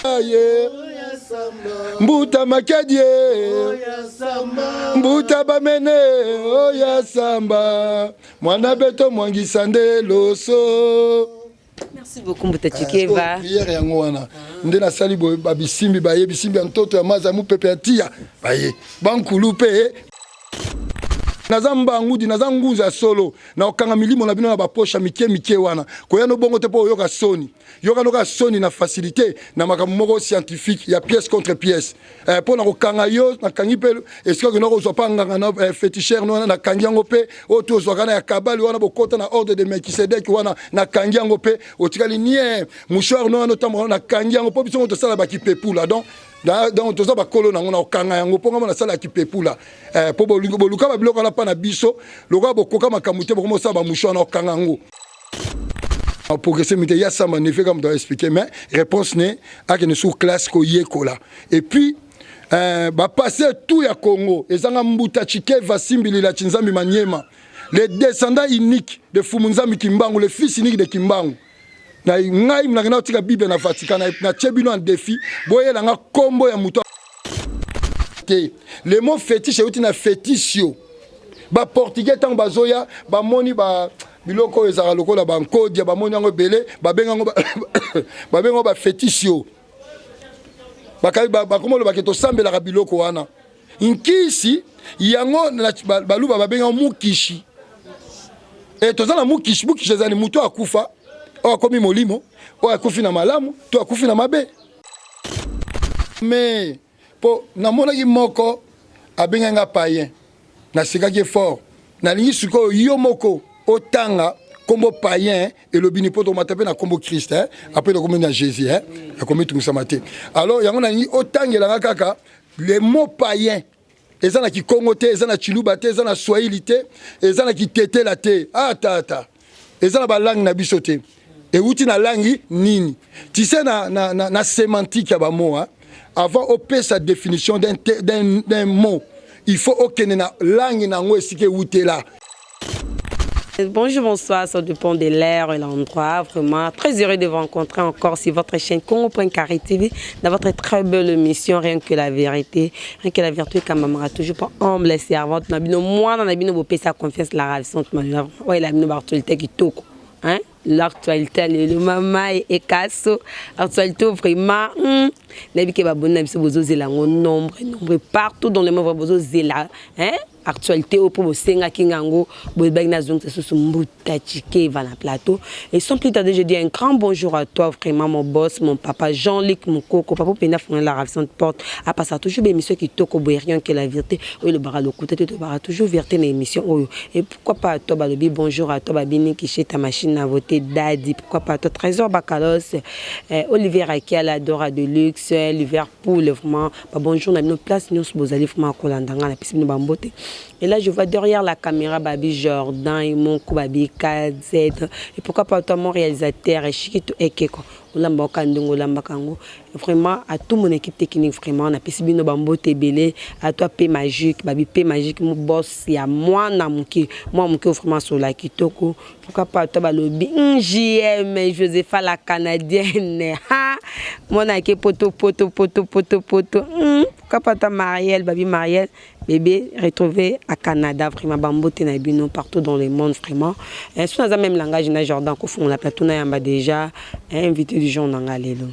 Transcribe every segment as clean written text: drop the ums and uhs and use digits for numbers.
Aye. Mbuta makadie. Mbuta bamene. Oya samba. Mwana beto mwangisande loso. Merci beaucoup Mbuta Chikeva. Prière yango wana. Ndena sali babisimbi baye bisimbi ntoto ya mazamu pepe atia. Baye. Bankulu pe. Nazamba ngudi nazanguza solo na okanga milimo na bino na baposha mike wana koya no bongo te po yoka soni noka soni na facilité na makambo moko scientifique ya pièce contre pièce po na okanga yo na kangi pe est-ce que no ko panga na féticheur no na kangi yango pe o to zokana ya kabali wana bokota na ordre de Melchisedek wana na kangi yango pe otikali nie mouchoir no notamment na kangi yango po biso to sala ba kipepula donc tout ça ba kolo na ngona okanga yango ponga na sala kipepula po boluka ba biloko na pa na biso loka bokoka makamute bokomo sa ba mouchoir na okanga ngo pour que ce mité ya ça ne fait comme doit expliquer mais réponse né à que ne sous classe ko yekola et puis ba passer tout ya Congo ezanga Mbuta Chikeva Simbili la Chinzambi Manyema les descendants uniques de Fumunzambi Kimbangu les fils uniques de Kimbangu na ngai mna tika Bible na Vatican na tchebino en défi boye la nga kombo ya muto le mot fétiche est une fétichio ba portugais tant bazoya ba moni ba biloko ezara lokola ba nkodia ba moni yango belé ba bengango ba bengo ba fétichio ba kai ba komolo ba keto sambela ka biloko wana inkisi yango baluba ba bengango mukishi et tozana mukishi ezani muto akufa o komi molimo o akufi na malamu to akufi na mabe mais po na mona ki moko abenga païen na sikaki fort na lingi suko yo moko otanga kombo païen et le bini poto matape na kombo Christ après le kombo na Jésus a kombo tout ça maté alors yango na lingi otangela kaka les mots païens ezana ki Congo te ezana chiluba te ezana swahili te ezana ki tete la te tata ezana ba langue na biso te et outi na langue nini tu sais na sémantique ya ba mot avant opé sa définition d'un mot il faut aucune na langue na ngo esike outé là. Bonjour, bonsoir, ça dépend de l'heure et l'endroit. Vraiment très heureux de vous rencontrer encore sur votre chaîne Congo.Carré TV dans votre très belle émission Rien que la vérité. Rien que la vérité, quand même, toujours pas humble et servante. Moi, dans la vie, nous sa confiance, la ravissante. Oui, la vie, actualité qui toque. Hein? L'actualité, le maman et casso. L'actualité, vraiment, la vie qui va bonne, c'est besoin de nombre partout dans le monde, besoin de hein? Actualité au pour Senga Kingango, Bobegna Zong, c'est Mbuta Chikeva na plateau. Et sans plus tarder, je dis un grand bonjour à toi, vraiment, mon boss, mon papa Jean-Luc Moukoko, papa Pena Fouin, la ravissante porte. À passer toujours des émissions qui toquent au rien que la vérité. Oui, le bar à l'écoute, tu vas toujours vérité dans l'émission. Et pourquoi pas à toi, Balobi, bonjour à toi, Babini, qui chez ta machine à voter, Daddy. Pourquoi pas à toi, Trésor Bakalos, Olivier Rakiel, Dora de Luxe, Liverpool, vraiment. Bonjour, on a une place, nous sommes allés vraiment à Kolandanga, la piscine de Bambote. Et là, je vois derrière la caméra Babi Jordan et mon coup Babi KZ. Et pourquoi pas toi, mon réalisateur, Chikito Ekeko. Vraiment, à toute mon équipe technique, vraiment, on a pu nos bambos tébélé, à toi, P Magique, Babi P Magique, mon boss, il y a moi, moi, vraiment sur la Kitoko. Pourquoi pas toi, Balobi, JM, Josepha la Canadienne, mon aké poto. Pourquoi pas toi, Marielle, Babi Marielle, bébé, retrouvé à Canada, vraiment, bambo ténabino, partout dans le monde, vraiment. Si on a même langage, on a Jordan, on l'a plateau, on a déjà invité du jour, on a lelo.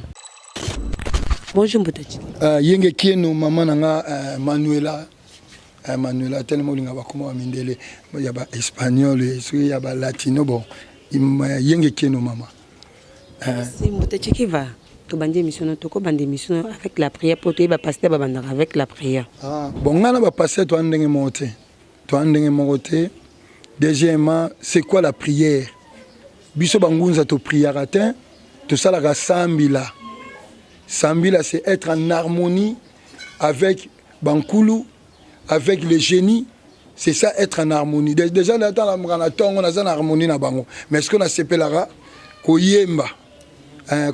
Bonjour, Mbuta Chikeva. Yenge kieno maman nanga Manuela tellement linga bakoma mindele ya ba espagnol et ya ba latino bon yenge kieno maman. C'est Mbuta Chikeva. To bande mission to ko bande mission avec la prière pour to ba passer ba bandaka avec la prière. Bon ngana ba passer to andenge monter. Deuxièmement, c'est quoi la prière? Biso bangunza to prière atteint to sala sambila. Sambila, c'est être en harmonie avec Bankulu, avec les génies. C'est ça, être en harmonie. Déjà, on a en harmonie. Mais est-ce qu'on a séparé Koyemba?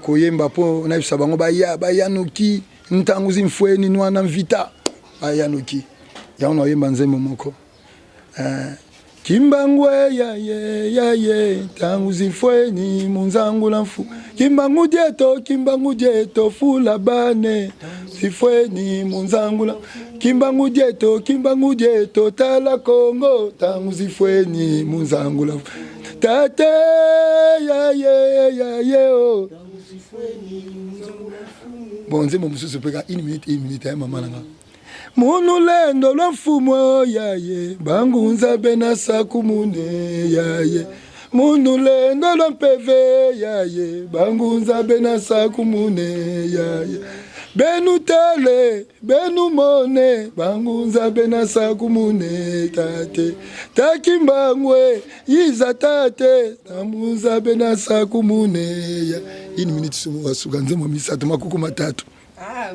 Koyemba, on a eu ça, Bayanuki, Ntanguzin Foueni, Nouanam Vita, Bayanuki. Il y a un moment. Kimbangwe ya ye tangu zifweni munzangula mfu Kimbangu dieto fula bane zifweni munzangula Kimbangu dieto tala Kongo tangu zifweni munzangula tate ya ye oh bon c'est mon monsieur se pega une minute maman nanga Munu lendo lwa mfumo yaye bangunza bena sakumune yaye Munu lendo lwa mpeve yaye bangunza bena sakumune yaye Benu tele benu mone bangunza bena sakumune tate Takimbangwe yiza tate bangunza bena sakumune ya Une minute sumu wasuka nzemo misatu makuku matatu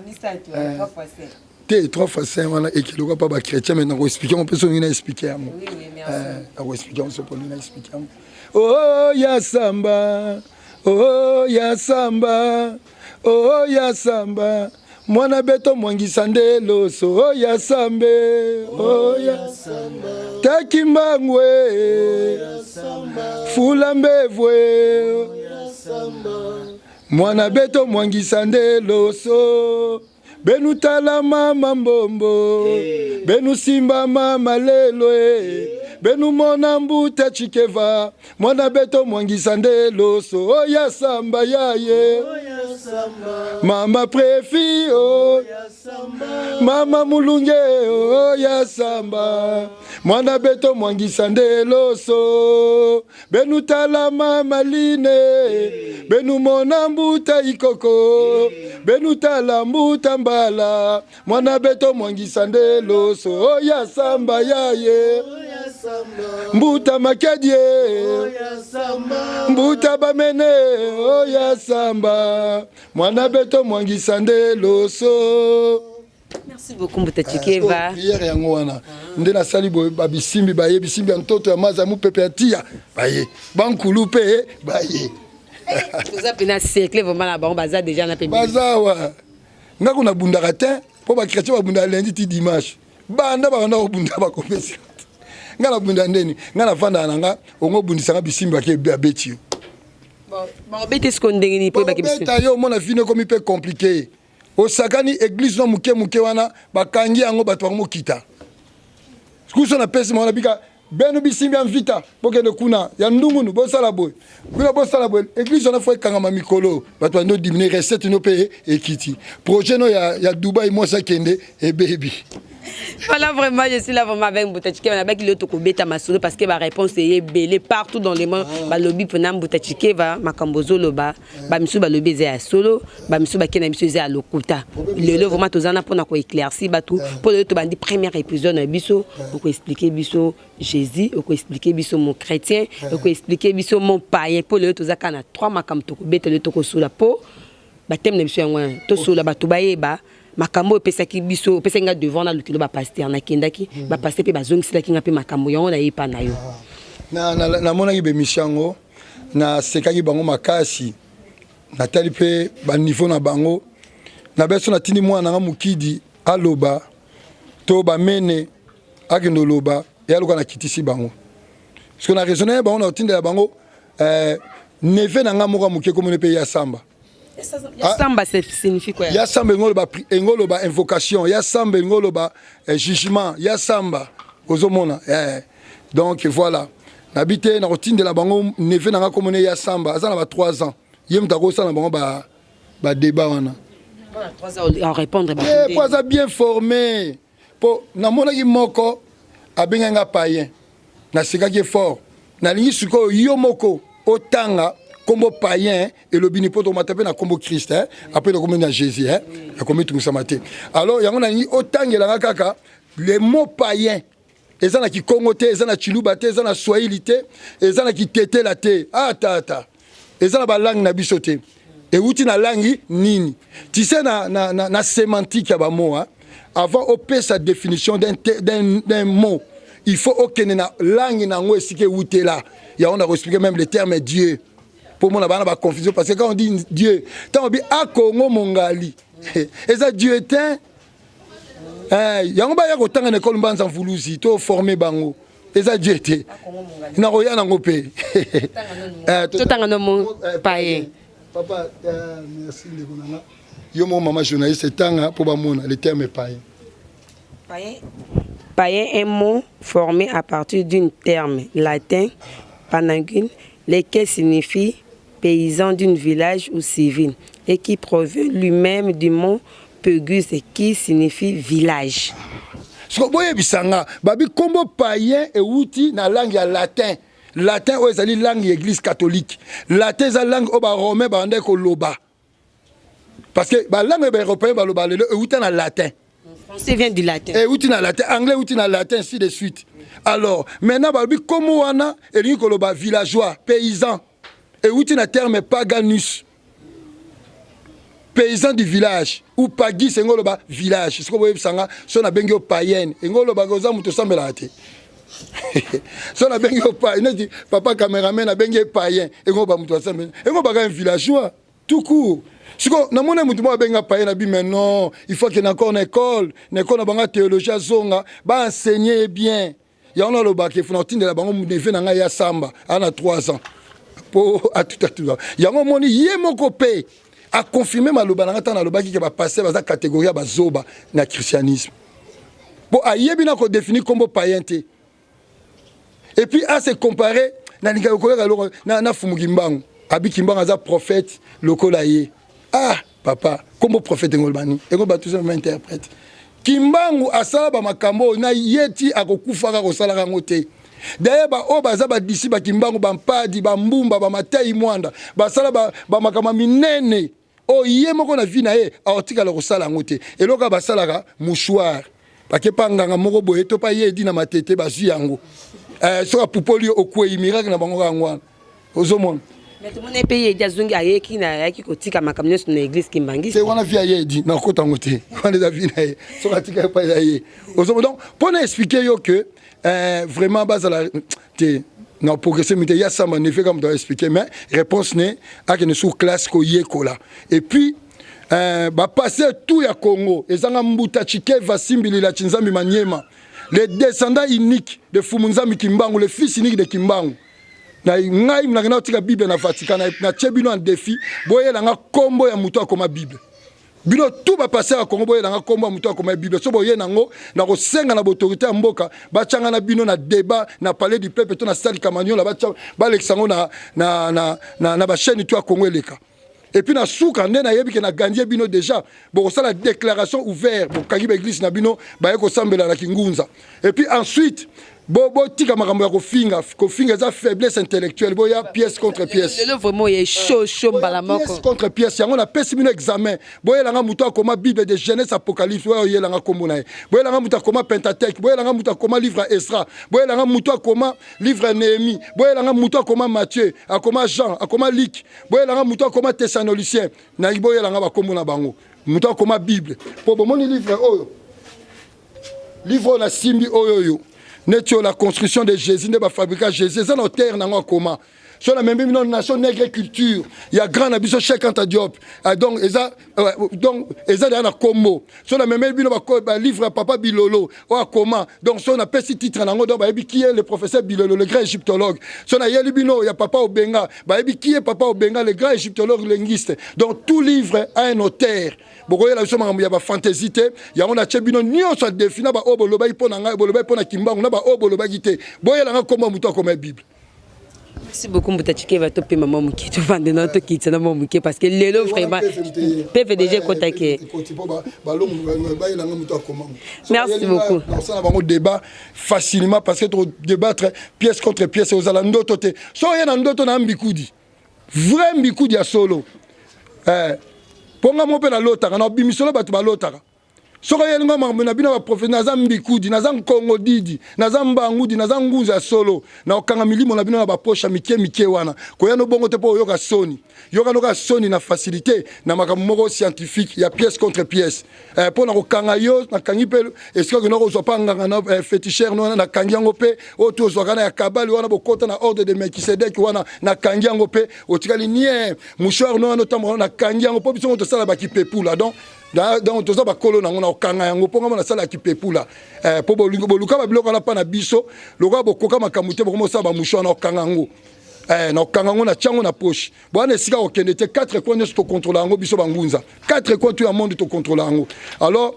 misatu 3 fois 5 3 fois 5 wana ekiloka pa ba chrétien mais nako expliquer on peut so ngina expliquer yango oui merci nako expliquer on se peut ngina expliquer yango oh ya samba oh ya samba oh ya samba mwana beto mwangisa ndeloso oh ya sambe oh ya samba takimbangwe oh ya samba fula mbevwe oh ya samba mwana beto mwangisa ndeloso Benu tala mama mbombo Benu simba mama lelo Benu mona mbuta chikeva Mwana beto mwangisa ndeloso Oh ya samba yaye Mama prefi oh Mama mulunge oh ya samba Mwana beto mwangisa ndeloso Benu tala mama line Benu mona mbuta ikoko Benu tala mbuta mbala Mwana beto mwangisa ndeloso Oh ya samba yaye Mbuta makedye Mbuta bamene Oh ya samba Mwana beto mwangisa ndeloso. Merci beaucoup Mbuta Chikeva. Prière yango wana. Nde na sali babisimbi baye bisimbi ntoto ya maza mu pepe atia baye. Bankulupe baye. Vous avez un cercle vraiment là-bas, on baza déjà na pepe. Bazawa. Nga kuna bundaka te po ba chrétien ba bunda lundi ti dimanche. Banda ba na bunda ba kopesi. Nga na bunda ndeni, nga na fanda nanga ongo bundisanga bisimbi ba ke abeti. Bon, bete skondenge ni po ba ke bisimbi. Beta yo mona fine comme peu compliqué. Osakani église no muke wana bakangi yango bato bango kita. Kuso na pesi mona bika benu bisimbi amvita pokende kuna ya ndungunu bosala boy. Kuna bosala boy église na foi kangama mikolo bato ndo diminuer recette no paye ekiti. Projet no ya Dubaï moi ça kende et baby. Voilà, vraiment, je suis là vraiment avec Mbuta Chikeva, avec l'autre Kobeta Masolo, parce que ma réponse est belée partout dans le monde. Ba lobby pour Mbuta Chikeva, Makambozo loba, ba misu ba lobby zé à solo, ba misu ba kena misu zé à lokuta. Le vraiment tozana pour na ko éclaircir ba tout. Pour le to bandi premier épisode na biso, pour expliquer biso Jésus, pour expliquer biso mon chrétien, pour expliquer biso mon païen. Pour le tozaka na 3 makam to Kobeta le to ko sula po, ba thème na biso yango to sula ba to baeba. Makambo pesaki biso pesenga devant na lukilo ba pasteur na kendaki ba pasteur pe bazongisila kinga pe makambo yango na yepa na yo na mona ki be mishango na sekaki bango makasi na tali pe ba niveau na bango na beso na tindi mwana nga mukidi aloba to ba mene akendo loba ya luka na kitisi bango parce que na raisonner bango na tindi la bango neve na nga moko muke komone pe ya samba. Ya samba signifie quoi? Ya samba ngolo ba invocation, ya samba ngolo ba jugement, ya samba ozomona. Donc voilà. Nabité na routine de la bango neve na komone ya samba, azana ba 3 ans. Yem ta ko sana bango ba débat wana. 3 ans à répondre ba. Pas à bien formé. Po na mona ki moko abenga païen. Na sekaki fort. Na lingi suko yo moko otanga combo païen et le binipoto matape na combo Christ après le combo na Jésus la combo tout ça maté alors yango na ni otangela kaka les mots païens ezana ki kongote ezana chiluba te ezana swahili te ezana ki tete la te tata ezana ba langue na bisote et uti na langue nini tu sais na sémantique ya ba mot avant opé sa définition d'un mot il faut aucune na langue na ngo esike uti là ya on a expliqué même le terme Dieu. Pour moi, on a pas confusion parce que quand on dit Dieu, quand on dit à Congo Mongali, et ça Dieu est un. Il y a un bail à côté de l'école Banzan Foulouzi, to formé bango. eza Dieu te na roya na ngopé totanga no mon paye papa merci de konanga yo mon maman journaliste tanga pour ba mona le terme païen. Païen est un mot formé à partir d'un terme latin pananguine lequel signifie paysan d'un village ou civil et qui provient lui-même du mot pegus qui signifie village. So boye bisanga babi kombo païen et outi na langue ya latin. Latin o ezali langue église catholique. Latin za langue o ba romain ba ndé ko loba. Parce que ba langue ba européen ba loba le outi na latin. Français vient du latin. Et outi na latin, anglais outi na latin ainsi de suite. Alors, maintenant babi komo wana elingi ko loba villageois, paysan. Et outi na terme paganus. Paysan du village ou pagi c'est ngoloba village. Ce que vous voyez sanga son a bengi païen et ngoloba goza muto sambela te. Son a bengi païen dit papa caméraman a bengi païen et ngoloba muto sambela. Et ngoloba un villageois tout court. Ce que na mona muto benga païen na bi mais non, il faut qu'il y ait encore une école na banga théologie zonga ba enseigner bien. Ya on a le bac faut notine la bango devait na ya samba ana 3 ans. Pour à tout. Ya ngomoni yé moko pe a confirmé maloba na ngata na loba ki ba passer ba catégorie ba zoba na christianisme. Bon ayebi na ko définir comme païen té. Et puis à se comparer na ninga ko na fumuki mbangu. Abi kimbangu za prophète lokola ye. Ah papa, comme prophète ngolbani et ko ba tout ça m'interprète. Kimbangu asala ba makambo na yeti akokufa ka ko sala ka ngote. D'ailleurs ba o baza ba disi ba kimbangu ba mpadi ba mbumba ba matai mwanda ba sala ba makama minene. Oh, yé moko na vie na ye aotika la kosala ngote eloka basalaka mouchoir bakepa nganga moko boye to pa ye di na matete bazwi yango soka pupoli okwe miracle na bango ngwana ozomona mais tout le monde paye dia zungi ayeki na yaki kotika makamnyo na église kimbangi c'est wana via ye di na kota ngote wana za vie na ye soka tika pa ye ozomona donc pour expliquer yo que vraiment bazala te non, pour que ce mité y a ça magnifique comme doit expliquer mais réponse n'est à que ne sous classe ko yekola et puis bah passer tout ya Congo et zanga mbuta chike vasimbili la chinzambi manyema les descendants uniques de Fumunzambi Kimbangu les fils uniques de Kimbangu na ngai mna tika Bible na Vatican na chebino en défi boye la nga kombo ya muto akoma Bible bino tout va passer à Congo boye la nga kombo ya muto akoma Bible so boye nango na ko senga na autorité ya mboka ba changa na bino na débat na palais du peuple to na salle kamanyo la ba lexango na ba chaîne to ya Congo eleka. Et puis na souka ndena yebi ke na gandie bino déjà bon ça la déclaration ouverte bon kangi ba église na bino ba ko sambela na kingunza et puis ensuite Bobo tika makambo ya kofinga za faiblesse intellectuelle boya pièce contre pièce. Le vraiment est chaud mbala moko. Pièce contre pièce yango na pesi bino examen. Boya langa muto akoma Bible de Genèse Apocalypse boya langa kombo na ye. Boya langa muto akoma Pentateuque, boya langa muto akoma livre Esdra, boya langa muto akoma livre Néhémie, boya langa muto akoma Matthieu, akoma Jean, akoma Luc, boya langa muto akoma Thessaloniciens. Na boya langa ba kombo na bango. Muto akoma Bible. Po bomoni livre oyo. Livre na simbi oyo. Netio la construction de Jésus ne va fabriquer Jésus ça notre terre n'en comment sur la même nation nègre culture il y a grand abisso Cheikh Anta Diop donc eza na combo sur la même bino ba livre papa Bilolo ou comment donc sur na petit titre nango donc ba qui est le professeur Bilolo le grand égyptologue sur na yeli bino il y a papa Obenga ba qui est papa Obenga le grand égyptologue linguiste donc tout livre a un auteur bokoye la soma ya ba fantaisité ya on a chebino nyonso a défini ba oboloba ipona ngai boloba ipona kimbangu na ba oboloba gite boye la nga komba muto comme Bible. Merci beaucoup Moutachike va topé maman muki to vendre notre kit na maman muki parce que lelo vraiment PVDG contacté. Merci beaucoup. Ça va un débat facilement parce que trop débattre pièce contre pièce aux alando toté. So y a ndoto na mbikudi. Vrai mbikudi ya solo. Ponga mo pe na lotaka na bimisolo batu ba lotaka. Soko yelinga na bina ba prophète na zambikudi na zankongo didi na zambangudi na zangunza solo na okanga milimo na bina na ba pocha mike wana koya no bongo te po yoka soni na facilité na makambo moko scientifique ya pièce contre pièce po na okanga yo na kangi pe est-ce que no zo panga na féticheur no na kangi yango pe o to zo kana ya kabali wana bokota na ordre de Melchisedec wana na kangi yango pe o tikali nie mouchoir no tambo na kangi yango po biso to sala ba kipepula donc donc toza ba kolo nango na okanga yango ponga mona sala ki pepula po boluka ba biloko na pa na biso loka bokoka makamute bokomo sa ba musho na okanga yango na okanga yango na tiango na poche bwana esika okende te 4 coins nyonso to contrôler yango biso bangunza 4 coins tu ya monde to contrôler yango alors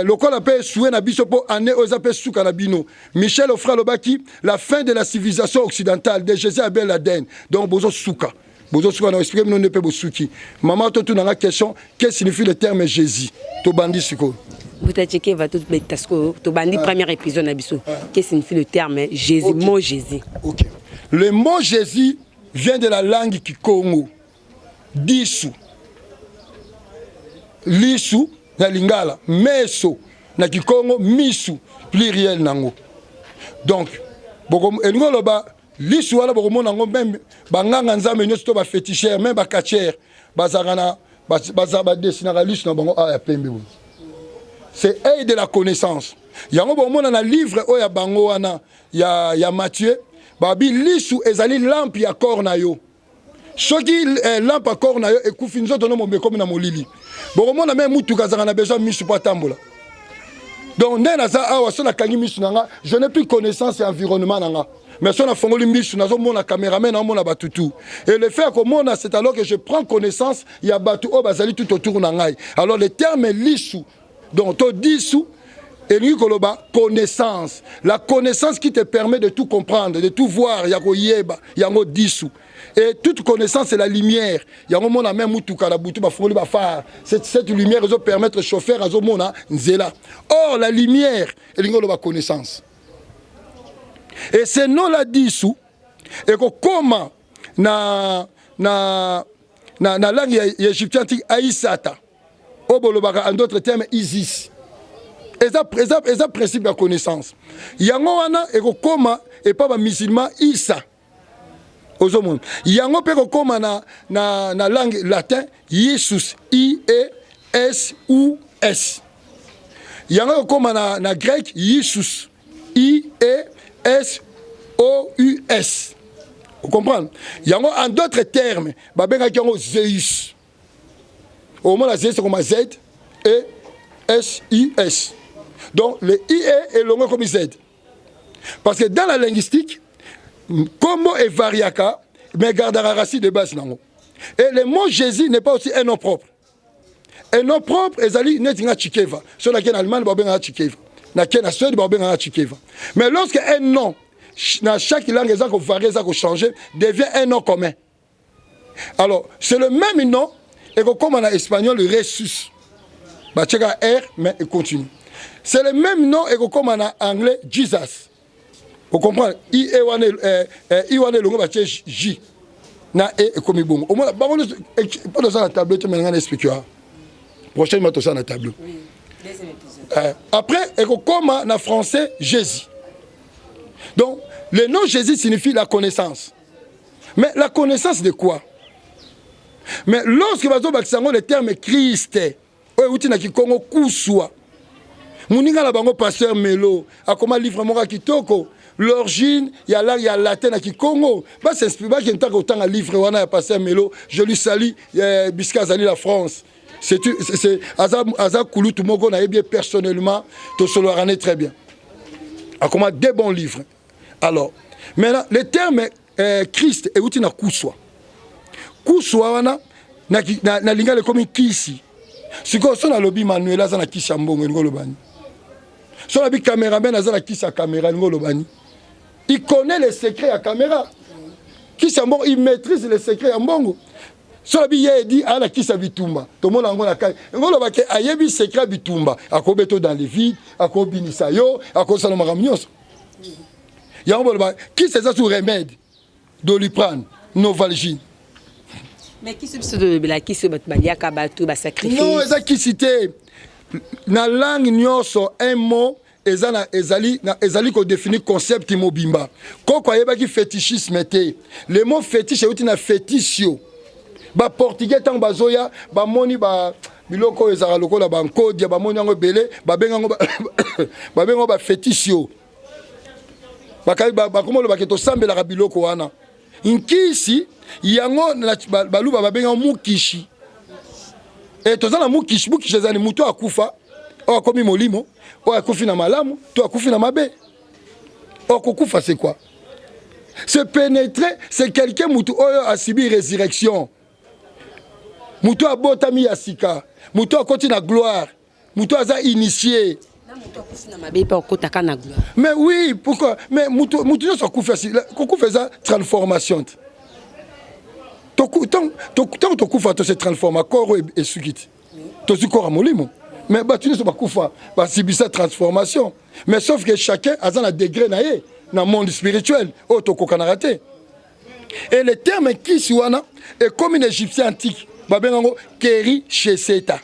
lokola pe soué na biso po année oza pe suka na bino Michel Ofra lobaki la fin de la civilisation occidentale de Jésus Abel Laden donc bozo suka. Bozo suka na expliquer non ne peut bosuki maman to tout na question qu'est-ce signifie le terme Jésus to bandi siko. Vous t'as checké va tout betasko to bandi premier épisode na biso qu'est-ce signifie le terme Jésus mot Jésus. OK. Le mot Jésus vient de la langue Kikongo. Disu. Lisu na lingala, meso na Kikongo misu pluriel nango. Donc bokom elingolo ba lisu wala bokomo nango même banganga nzambe nyoso to ba féticheur même ba catcheur bazarana ba dessinera lisu na bango a pembe. C'est aide de la connaissance. Yango bomona na livre oya bango wana ya Matthieu babi lisu ezali lampe ya corps na yo. Soki lampe ya corps na yo ekufi nzoto no mombe comme na molili. Bokomona même mutu kazanga na besoin misu pa tambola. Donc nena za awa so na kangi misu nanga, je n'ai plus connaissance et environnement nanga. Mais so na fongoli misu nazo mona caméraman na mona batutu. Et le fait que mona c'est alors que je prends connaissance ya batu o bazali tout autour na ngai. Alors le terme lisu donc to disu et lui koloba connaissance, la connaissance qui te permet de tout comprendre, de tout voir, yako yeba, yango disu. Et toute connaissance c'est la lumière. Yango mona même mutuka la butu ba fongoli ba fa. Cette lumière va permettre au chauffeur azo mona nzela. Or la lumière et l'ingoloba connaissance. Et ce nom la disu et ko koma na langue égyptienne aïsata. Obolobaka en d'autres termes Isis. Et ça principe de connaissance. Yango wana eko koma et pas ba musulman Isa. Ozomon. Yango pe ko koma na langue latin Jesus I E S U S. Yango ko koma na grec Jesus I E S O U S. Vous comprenez? Yango en d'autres termes, ba benga yango Zeus. Au moins la Z c'est comme Z et S I S. Donc le IE est long comme Z. Parce que dans la linguistique, Kombo et Variaka, mais gardera racine de base. Et le mot Jésus n'est pas aussi un nom propre. Un nom propre, ezali netinga chikeva. Sur laquelle en Allemagne, babenga chikeva. Na ken na Suède, babenga chikeva. Mais lorsque un nom, dans chaque langue, ça ko varier, ça ko changer, devient un nom commun. Alors, c'est le même nom, et comme en espagnol, le Jesus. Bah, check R, mais il continue. C'est le même nom et comme en anglais, Jesus. Vous comprenez? I-wane longo ba J. Na E comme bon. Au moins, pas dans la tablette, mais on explique. Prochainement, tout ça dans la tableau. Après, et comme en français, Jésus. Donc, le nom Jésus signifie la connaissance. Mais la connaissance de quoi? Mais lorsque vous avez le terme Christ, vous avez dit Congo Koussoua. Mouninga la bango pasteur Melo, a comment livre mon kitoko, l'origine, il y a latin à Congo. Bah c'est inspiré qu'il y a autant à livre wana ya pasteur Melo, je lui salue Bisca Zali la France. C'est Azab Koulou tout mon a bien personnellement, tout solo rané très bien. A comment des bons livres. Alors, maintenant le terme Christ est outil na Koussoua. Koussoua wana na linga le comme kisi. Siko so na lobby Manuel aza na kisi mbongo ngolo bani. So na bi caméraman aza na kisi caméra ngolo bani. Il connaît les secrets à caméra. Kisi mbongo il maîtrise les secrets à mbongo. So na bi ye dit ala kisi bitumba. To mona ngona kai. Ngolo ba ke ayebi secret bitumba. Akobeto dans les vides, akobinisa yo, akosala makamnyoso. Ya ngolo ba qui c'est ça sous remède? Doliprane, Novalgine. Mais qui se de la qui se baliaka batu ba sacrifice. Non, eza qui cité na langue nyoso un mot ezali ko définir concept mobimba. Koko ayeba ki fétichisme té. Le mot fétiche est na féticio. Ba portugais tant bazoya ba moni ba biloko ezala lokola ba nkodia ba moni ngo belé ba bengango ba bengo ba féticio. Ba kai ba komolo ba keto sambela ka biloko wana. Inkisi yango baluba babenga mukishi. Et toza na mukish ezani mutu akufa o akomi molimo o akufi na malamu to akufi na mabe. O kokufa c'est quoi? Se pénétrer, c'est quelqu'un mutu oyo a subi résurrection. Mutu a botami ya sika, mutu a koti na gloire, mutu a initié. Mais oui, pourquoi? Mais mutu no so kufa si kokufa za transformation. Tant to kufa to se transforma corps et sukiti. To su corps molimo. Mais tu ne sais pas kufa, ba sibisa transformation. Mais sauf que chacun a un degré na ye. Dans le monde spirituel, et le terme Kiswana est comme une égyptien antique. Babengo Keri Cheseta.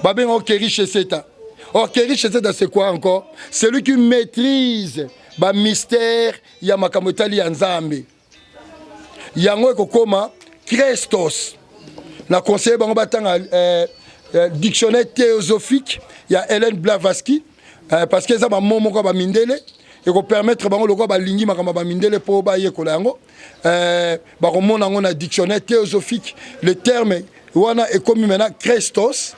Babengo Keri Cheseta. Or, Keri Cheseta, c'est quoi encore? Celui qui maîtrise le mystère Yamakamotali Yanzambe. Yango Kokoma Christos. Na conseiller bango batanga dictionnaire théosophique, il y a Hélène Blavatsky. Parce que ça va mon mindele et ko permettre bango loko ba lingi makamba ba mindele po ba yekola yango ba ko mona ngona dictionnaire théosophique le terme wana est comme maintenant Christos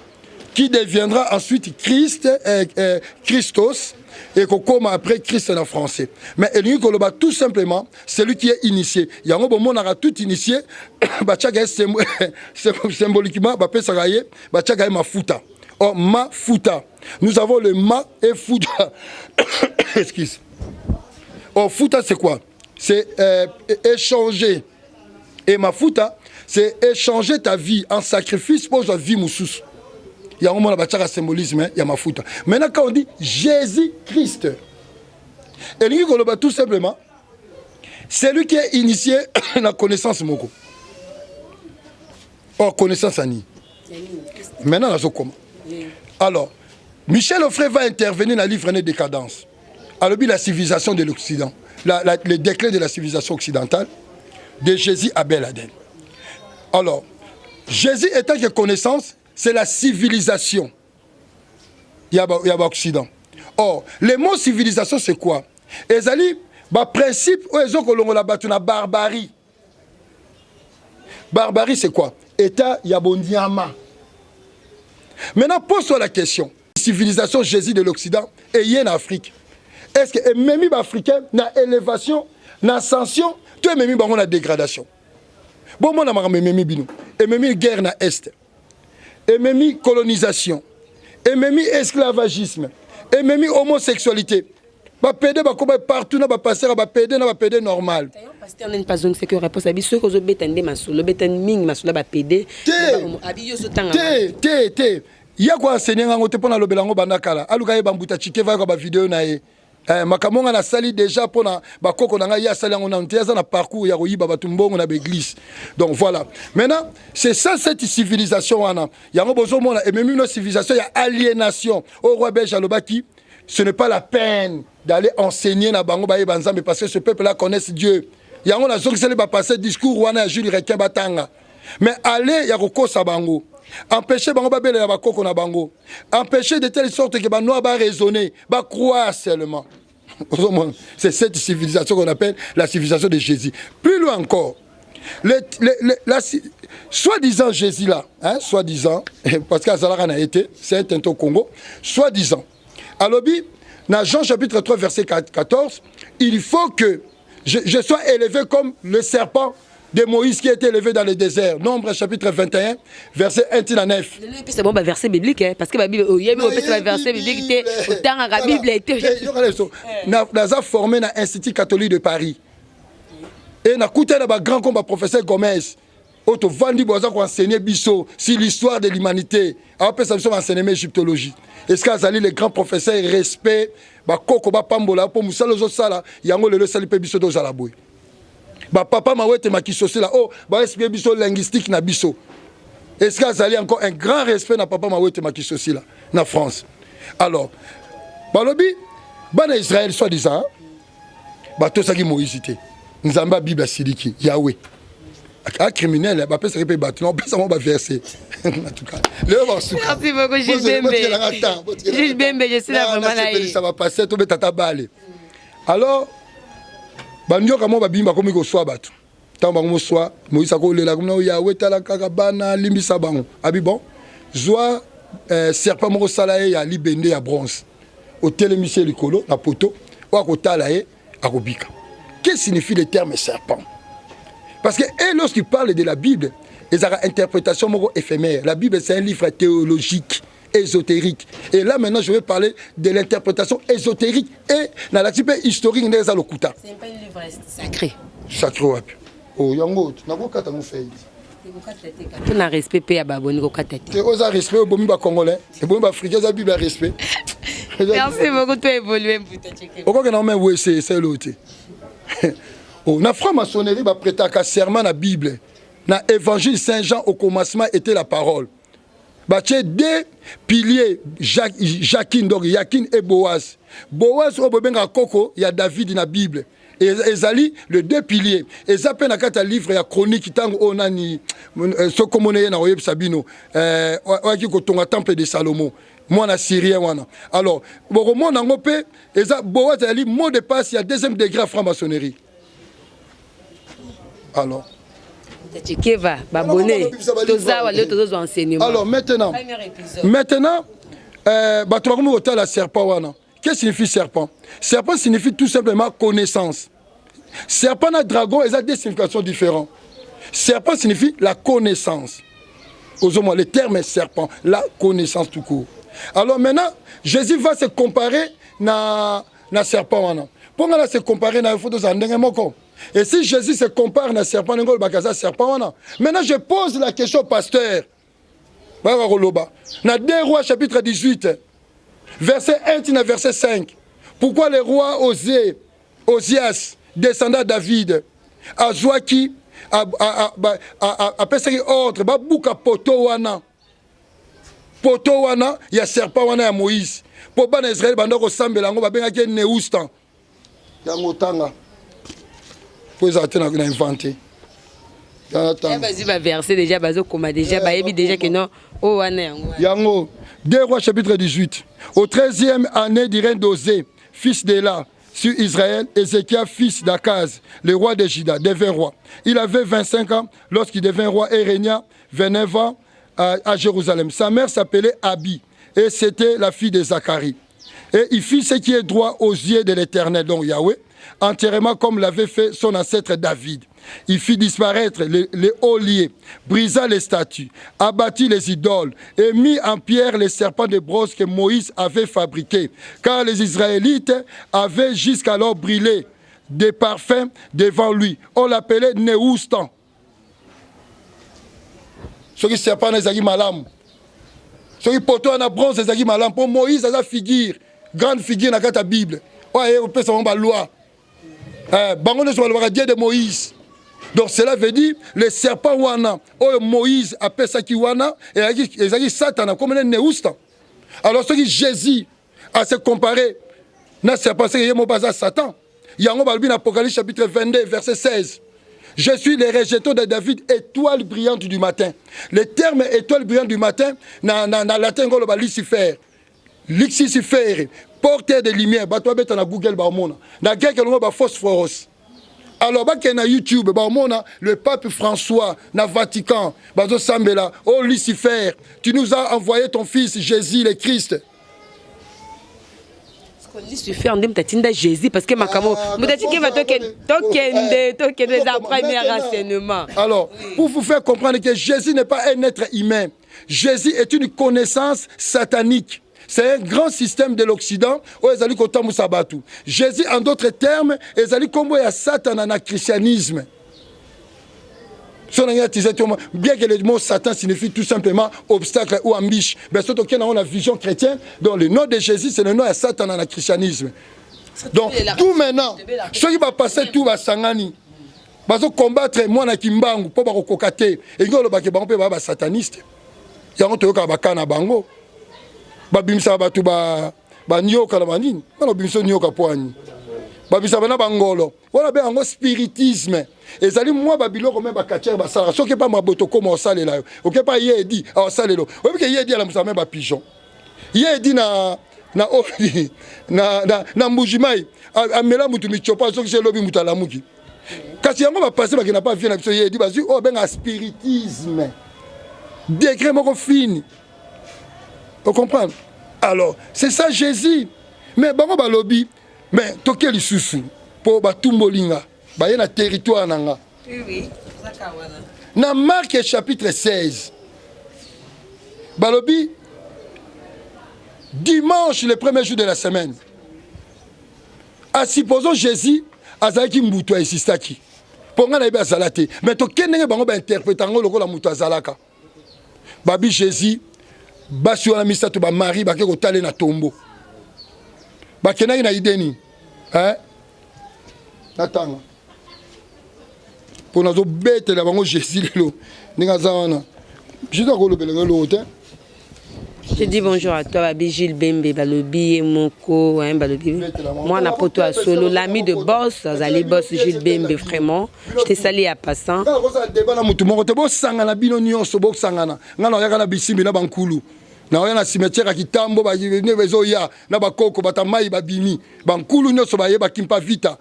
qui deviendra ensuite Christ Christos et ko comme après Christ en français mais elingi ko loba tout simplement celui qui est initié yango bo mona tout initié ba tchaka symboliquement ba pesa gaye ba tchaka mafuta. Oh, mafuta. Nous avons le ma et futa. Excuse. Oh, futa, c'est quoi? C'est échanger. Et mafuta, c'est échanger ta vie en sacrifice pour la vie moussous. Il y a un moment où il symbolisme, il y a mafuta. Maintenant, quand on dit Jésus-Christ, et lui, tout simplement, c'est lui qui est initié la connaissance moko. Oh, connaissance Annie. Maintenant, là, comment? Alors, Michel Onfray va intervenir dans le livre Décadence. Alors, la civilisation de l'Occident, le déclin de la civilisation occidentale, de Jésus à Ben Laden. Alors, Jésus étant que connaissance, c'est la civilisation. Il y a l'Occident. Or, le mot civilisation, c'est quoi? Ezali, principe, la barbarie. Barbarie, c'est quoi? État Yabondiama. Maintenant, pose-toi la question. Civilisation Jésus de l'Occident et en Afrique. Est-ce que même les Africains na élévation, na ascension, tu es même dans la dégradation. Bon, moi, je suis même bino. Et même guerre na Est. Et même colonisation. Et même esclavagisme. Et même homosexualité. Ba pédé ba koba partout na ba passer ba pédé normal. Pasteur n'est pas une fait que réponse à ceux que betende maso le beten ming maso la ba pédé abi yo zotanga. Té. Ya ko enseigner ngote pona lobelango bandakala. Aluka ye bambuta chike va ko ba vidéo na ye. Makamonga na sali déjà pona ba koko na ya sali ngo na ntiaza na parcours ya ko yiba batumbongo na l'église. Donc voilà. Maintenant, c'est ça cette civilisation wana. Ya ngo bozo mona et même une civilisation il y a aliénation. Au roi belge alobaki, ce n'est pas la peine d'aller enseigner na bango baye banzambe parce que ce peuple-là connaisse Dieu. Yango na zokiseli ba passer discours wana ya Jules Requin batanga. Mais aller ya kokosa bango. Empêcher bango ba bele ya bakoko na bango. Empêcher de telle sorte que ba noa ba raisonner, ba croire seulement. C'est cette civilisation qu'on appelle la civilisation de Jésus. Plus loin encore, soi-disant Jésus là, hein, soi-disant, parce qu'Azalaka n'a été, c'est un tento Congo, soi-disant. Alors, dans Jean chapitre 3, verset 14, il faut que je sois élevé comme le serpent de Moïse qui a été élevé dans le désert. Nombre chapitre 21, verset 1 à 9. C'est bon, verset biblique, parce que la Bible, il y a un verset biblique qui était autant à la Bible. Nous avons formé dans l'Institut catholique de Paris. Et nous avons écouté un grand combat professeur Gomez. Auto Vandi Boza qui enseigné Bisso sur l'histoire de l'humanité. Après ça, nous avons enseigné l'égyptologie. Est-ce que Azali, les grands professeurs, respect, Koko, Pambola, pour Moussa Lozo Sala, Yango le Sali Bisso de Zalaboui. Papa Mawete Makisosi là, oh, respect Bisso linguistique na Bisso. Est-ce que Azali encore un grand respect na Papa Mawete Makisosi là, na France. Alors, Balobi, Bana Israël, soi-disant, tout ça qui Moïse, Nzamba Bible Sidiki, Yahweh. Un criminel, il va pas se répéter, non, ça va verser. En tout cas, merci beaucoup, Gilles Bembe. Gilles Bembe, je suis là vraiment là. Ça va passer, tout le tata balé. Alors, Bandio, comment va bimba comme il soit battu. tant bango soit Moïse a collé la comme Yahweh tala kakabana limbisa bango abi bon joie serpent moko salaye ya libende ya bronze au télémiché likolo na poto ou akotala ye akobika. Qu'est-ce que signifie le terme serpent? Parce que et lorsqu'il parle de la Bible, ils ont une interprétation moko éphémère. La Bible c'est un livre théologique ésotérique. Et là maintenant je vais parler de l'interprétation ésotérique et dans la type historique des alokuta. C'est pas un livre sacré. Sacré wapi. Oh yango nako kata mo fait. On a respect pe ya baboni ko kata te. Oza respect bomi ba congolais, et bomi ba africain za Bible respect. Merci beaucoup de évoluer pour te checker. Pourquoi que non mais oui c'est l'autre. Oh na franc-maçonnerie ba prêter ka serment na Bible. Na évangile Saint-Jean au commencement était la parole. Bah tu deux piliers Jakin donc Yakin et Boaz. Boaz au bobenga koko il y a David dans la Bible. Et ezali le deux piliers. Et ça peine à quatre livres ya chronique tango onani ce commoné na oyeb sabino waki ko tonga temple de Salomon. Moi na syrien wana. Alors bon mon nango pe eza Boaz ali mot de passe il y a deuxième degré à franc-maçonnerie. Alors alors maintenant, la serpent, qu'est-ce que signifie serpent? Serpent signifie tout simplement connaissance. Serpent et dragon, ils ont des significations différentes. Serpent signifie la connaissance. Osons-moi, le terme est serpent, la connaissance tout court. Alors maintenant, Jésus va se comparer na serpent. Pour se comparer na photo de et si Jésus se compare à serpent, maintenant je pose la question au pasteur. Dans 2 Rois chapitre 18, verset 1 à verset 5. Pourquoi le roi Osias, descendant David, a Joaki, a passé ordre, a poto wana, il y a serpent wana ya Moïse. Pour ban Israël, bando ko sambelango ba benga ke Neustan. Ya ngotanga. Pour ça tu n'as inventé. Vas-y va verser déjà bazo comme déjà ba yebi déjà que non o wana yango. Yango 2 Rois chapitre 18. Au 13e année du règne d'Osée, fils d'Éla, sur Israël, Ézéchias, fils d'Akaz, le roi de Juda, devint roi. Il avait 25 ans lorsqu'il devint roi et régna 29 ans à Jérusalem. Sa mère s'appelait Abi et c'était la fille de Zacharie. Et il fit ce qui est droit aux yeux de l'Éternel, donc Yahweh, entièrement comme l'avait fait son ancêtre David. Il fit disparaître les hauts lieux, brisa les statues, abattit les idoles et mit en pierre les serpents de bronze que Moïse avait fabriqués. Car les Israélites avaient jusqu'alors brûlé des parfums devant lui. On l'appelait Neustan. Ce qui serpent les malam. Ce qui poteau en bronze les malam. Pour Moïse, c'est la figure, grande figure dans la Bible. Ouais, on peut savoir la loi. Bangon sur le Dieu de Moïse. Donc cela veut dire le serpent wana, oh Moïse appelle ça qui wana et il a dit Satan comme un Neustan. Alors ce qui Jésus a se comparé na serpent c'est yemo baza Satan. Yango balbi dans Apocalypse chapitre 22 verset 16. Je suis le rejeton de David, étoile brillante du matin. Le terme étoile brillante du matin na latin ngolo ba Lucifer. Lucifer, porteur de lumière, ba toi beta na Google ba mona. Na quelque ngo ba phosphoros. Alors, na YouTube, le pape François, na Vatican, bazo Sambela, oh Lucifer, tu nous as envoyé ton fils Jésus le Christ. Lucifer, on dit que Jésus parce que ma camo, alors, pour vous faire comprendre que Jésus n'est pas un être humain, Jésus est une connaissance satanique. C'est un grand système de l'Occident où ils allaient côté Moussabatu. Jésus, en d'autres termes, ils allaient comme il y a Satan dans le christianisme. Bien que le mot Satan signifie tout simplement obstacle ou ambiche, mais surtout qu'on a une vision chrétienne, donc le nom de Jésus, c'est le nom de Satan dans le christianisme. Donc, tout maintenant, ceux qui vont passer tout va sangani. Ils vont combattre moi na Kimbangu pour pas cocater. Et ils vont le sataniste. Ils vont te bango. Babimsa batu ba nyoka la manini bana bimso nyoka poani babisa bana bangolo wala be ango spiritisme ezali moi babiloko me bakatier basala soki pa maboto koma osalela yo oke pa yedi osalelo obi ke yedi ala musame ba pigeon yedi na mbujimai amela mutu michopa soki se lobi mutala muki Kasi yango ba passer ba qui n'a pas vu na biso ye dit ba oh ben spiritisme. Décret moko fini. Vous comprenez? Alors, c'est ça Jésus. Mais bango ba lobby, mais toke li susu pour ba tumbolinga, ba ye na territoire nanga. Oui, ça wana. Na Marc chapitre 16. Balobi dimanche le premier jour de la semaine. À supposons Jésus azalaki mbutu esistaki. Ponga na ibe azalate. Mais to kenenge bango ba interprétango lokola mutu azalaka. Babi Jésus basi wana misato ba Marie ba ke kotale na tombo. Ba kenaki na ideni. Hein? Natanga. Pour nous bête la bango Jésus lelo. Ninga zawana. Je dois kolobela l'autre. Je dis bonjour à toi, Babi Gilles Bembe, Balobi et Moko, Balobi. Moi, na poto à solo, l'ami de boss, Azali boss Gilles Bembe, vraiment. Je t'ai sali à passant. Na oya na cimetière kitambo ba ne bezo ya na ba koko batamai ba bimi bankulu nyoso ba ye ba kimpa vita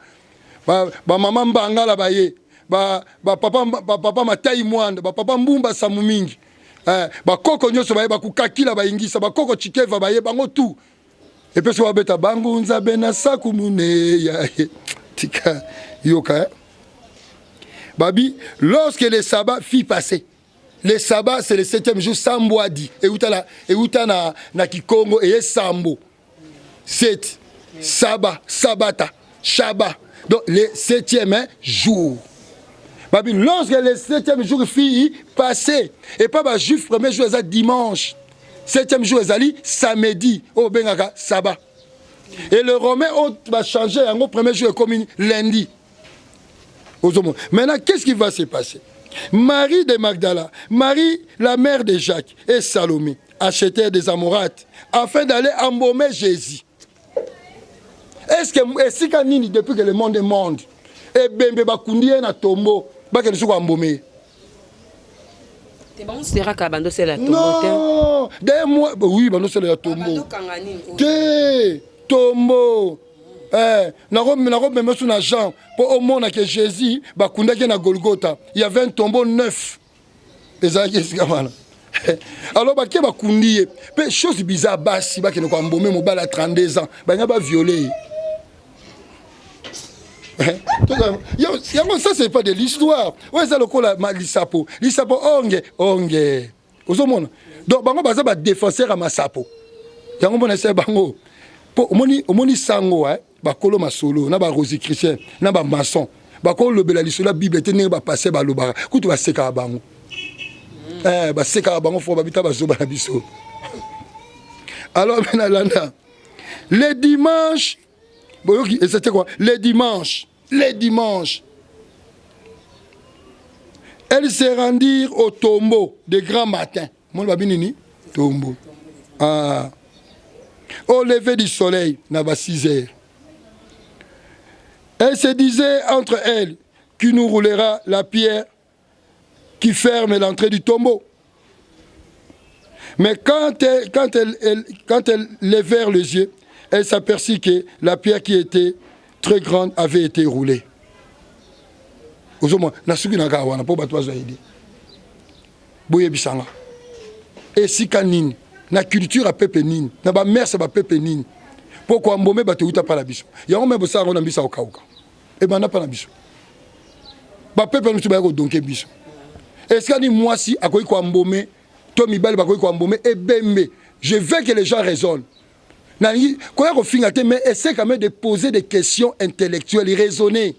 ba mama mbanga la ba ye ba papa matai mwanda ba papa mbumba samu mingi ba koko nyoso ba ye ba kukakila ba ingisa ba koko chikeva ba ye bango tout et puis so ba beta bangu nzabe na sakumune ya tika yoka babi lorsque le sabbat fit passer. Le sabbat, c'est le 7e jour, Samboadi. Et où na Kikongo, et Sambo. 7. Sabbat, Sabata, Shabbat. Donc, le 7e jour. Lorsque le 7e jour fit passer, et pas le juif, premier jour, c'est dimanche. 7e jour, c'est samedi. Oh, Bengaka, Sabbat. Et le romain va changer, en premier jour, comme lundi. Maintenant, qu'est-ce qui va se passer? Marie de Magdala, Marie, la mère de Jacques et Salomé achetèrent des amorates afin d'aller embaumer Jésus. Est-ce que depuis que le monde est monde, et Bembe Bakundi na tombeau, Bakel sou embaumer? C'est bon, c'est Rakabando, c'est la tombeau. Non, des mois, oui, Bando c'est la tombeau. Tombeau. Na Jean pour au monde que Jésus bakundaki na Golgotha, il y avait un tombeau neuf. Alors baké bakundi pe chose bizarre basi baké ko mbomé mobala 32 ans ba nga ba violé. Ça c'est pas de l'histoire. Ouais ça le ko la lisapo onge ozomona donc bango baza ba défenseur à masapo yango mona c'est bango po omoni sango bakolo masolo na ba Rosie Christian na ba maçon bakolo lobela lisolo Bible tene ba passer ba lobaka kutu ba seka bango ba seka bango fo ba bita ba zoba na biso. Alors maintenant les dimanches boyoki et c'était quoi les dimanches elles se rendirent au tombeau de grand matin mon babinini tombeau au lever du soleil na ba 6 heures. Elle se disait entre elles qui nous roulera la pierre qui ferme l'entrée du tombeau. Mais quand elle levèrent les yeux, elle s'aperçut que la pierre qui était très grande avait été roulée. Et si kanine, na culture a pepe nini, na ba mère sa ba pepe nini. Pourquoi mbomé ba te uta pa la biso. Ya on me bosa on ambisa okauka. Et ben na pa la biso. Ba pepe nous ba ko donke biso. Est-ce que ni moi si akoyi ko mbomé, to mi bali ba ko mbomé et bembe. Je veux que les gens raisonnent. Nani ko ya ko fingate mais essaie quand même de poser des questions intellectuelles et raisonner.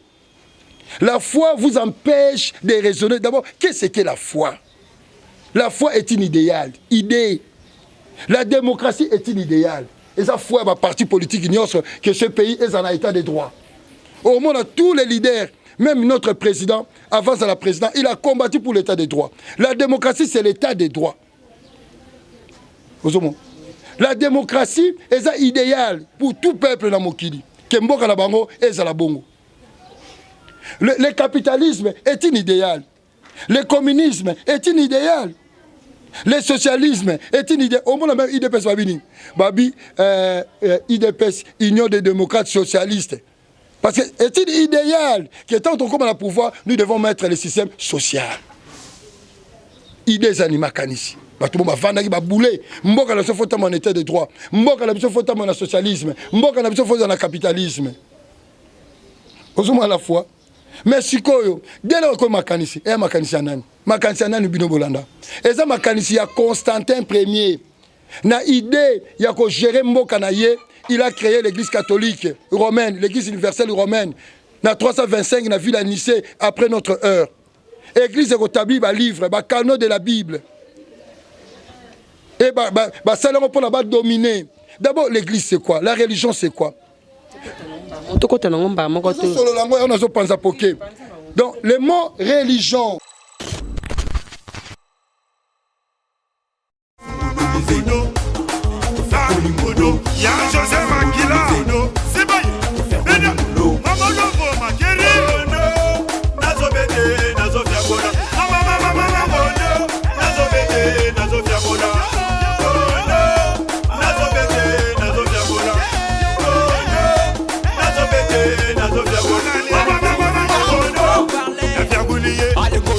La foi vous empêche de raisonner. D'abord, qu'est-ce que la foi? La foi est une idée. La démocratie est une idéal. Et ça foi ma parti politique ignore que ce pays est en état de droit. Au monde, tous les leaders, même notre président, avant la présidence, il a combattu pour l'état de droit. La démocratie, c'est l'état de droit. La démocratie est un idéal pour tout peuple dans Mokili. Kemboka la bango est la bongo. Le capitalisme est un idéal. Le communisme est un idéal. Le socialisme est une idée. Au moins, même IDPS, Babi, IDPS, Union des démocrates socialistes. Parce que est-il idéal que tant qu'on comme à la pouvoir, nous devons mettre le système social. Idées animakanisi. Tout le monde va vendre, bouler. Mboka na faut en état de droit. Mboka na faut en socialisme. Mboka na faut en capitalisme. Osoma à la fois. Mais sikoyo, dès lors que makanisi, et makanisi anani. Makanisi anani bino bolanda. Et ça makanisi ya Constantin Ier. Na idée ya ko gérer mboka na ye, il a créé l'église catholique romaine, l'église universelle romaine. Na 325 na ville à Nicée après notre heure. Église établie ba livre, ba canon de la Bible. Et ça leur pour la dominer. D'abord l'église c'est quoi? La religion c'est quoi? Donc le mot religion. Allez, go,